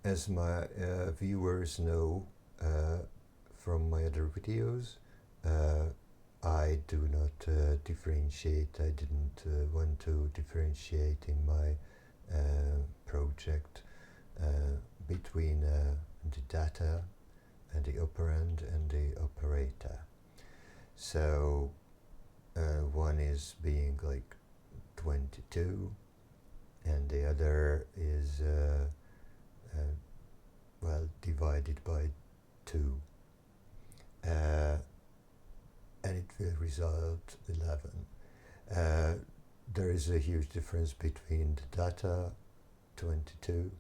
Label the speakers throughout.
Speaker 1: As my viewers know from my other videos, uh, I do not differentiate. I didn't want to differentiate in my project between the data and the operand and the operator. So one is being like 22 and the other is well, divided by 2, and it will result 11. There is a huge difference between the data 22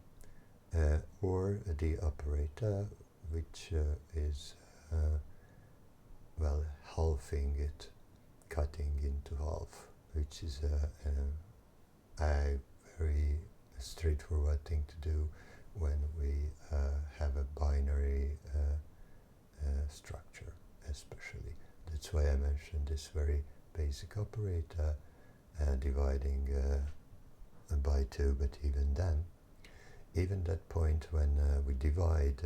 Speaker 1: or the operator, which is well, halving it, cutting into half, which is a very straightforward thing to do when we have a binary structure, especially. That's why I mentioned this very basic operator dividing by 2, but even that point when we divide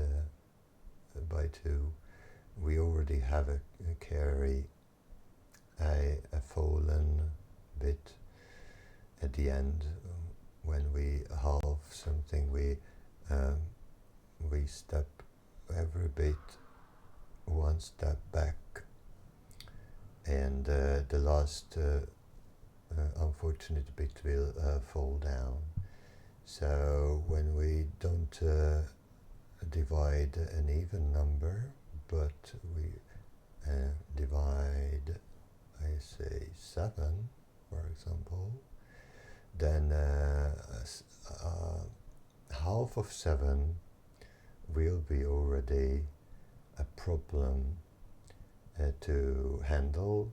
Speaker 1: by 2, we already have a carry, a fallen bit at the end. When we halve something, we step every bit one step back, and the last unfortunate bit will fall down. So when we don't divide an even number, but we divide, I say 7, for example, then half of 7 will be already a problem to handle,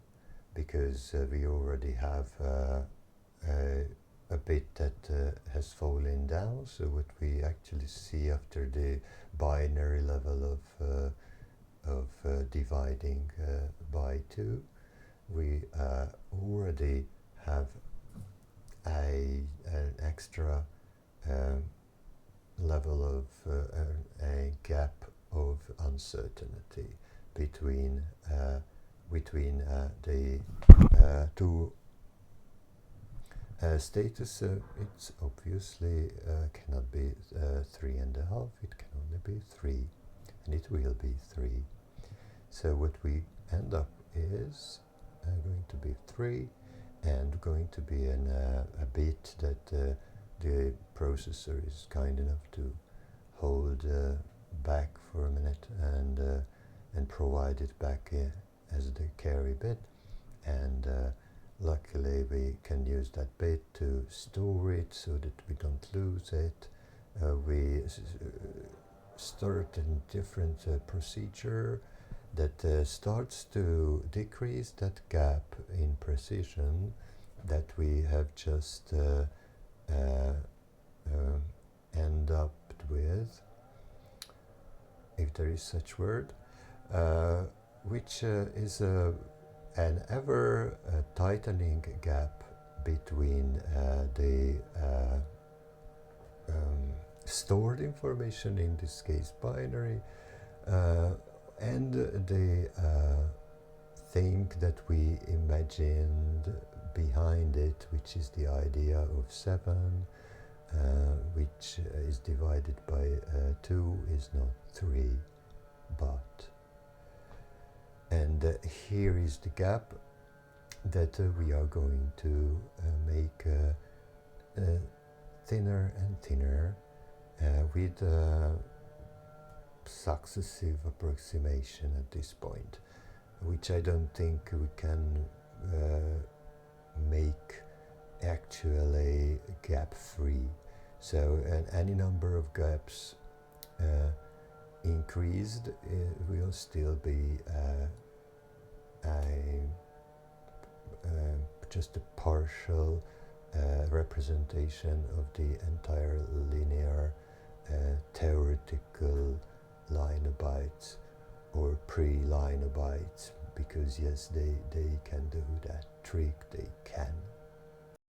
Speaker 1: because we already have a bit that has fallen down. So what we actually see after the binary level of dividing by 2, we already have an extra level of a gap of uncertainty between the 2 status. It's obviously cannot be 3.5. It can only be 3, and it will be 3. So what we end up is going to be 3, and going to be a bit that the processor is kind enough to hold back for a minute and provide it back as the carry bit, and luckily we can use that bit to store it so that we don't lose it. We start a different procedure that starts to decrease that gap in precision that we have just end up with, if there is such word, which is an ever tightening gap between the stored information, in this case binary, and the thing that we imagined behind it, which is the idea of 7, which is divided by 2, is not 3, but. And here is the gap that we are going to make thinner and thinner with successive approximation at this point, which I don't think we can make actually gap-free. So any number of gaps increased will still be just a partial representation of the entire linear theoretical Lynobites or pre-Lynobites, because yes, they can do that trick, they can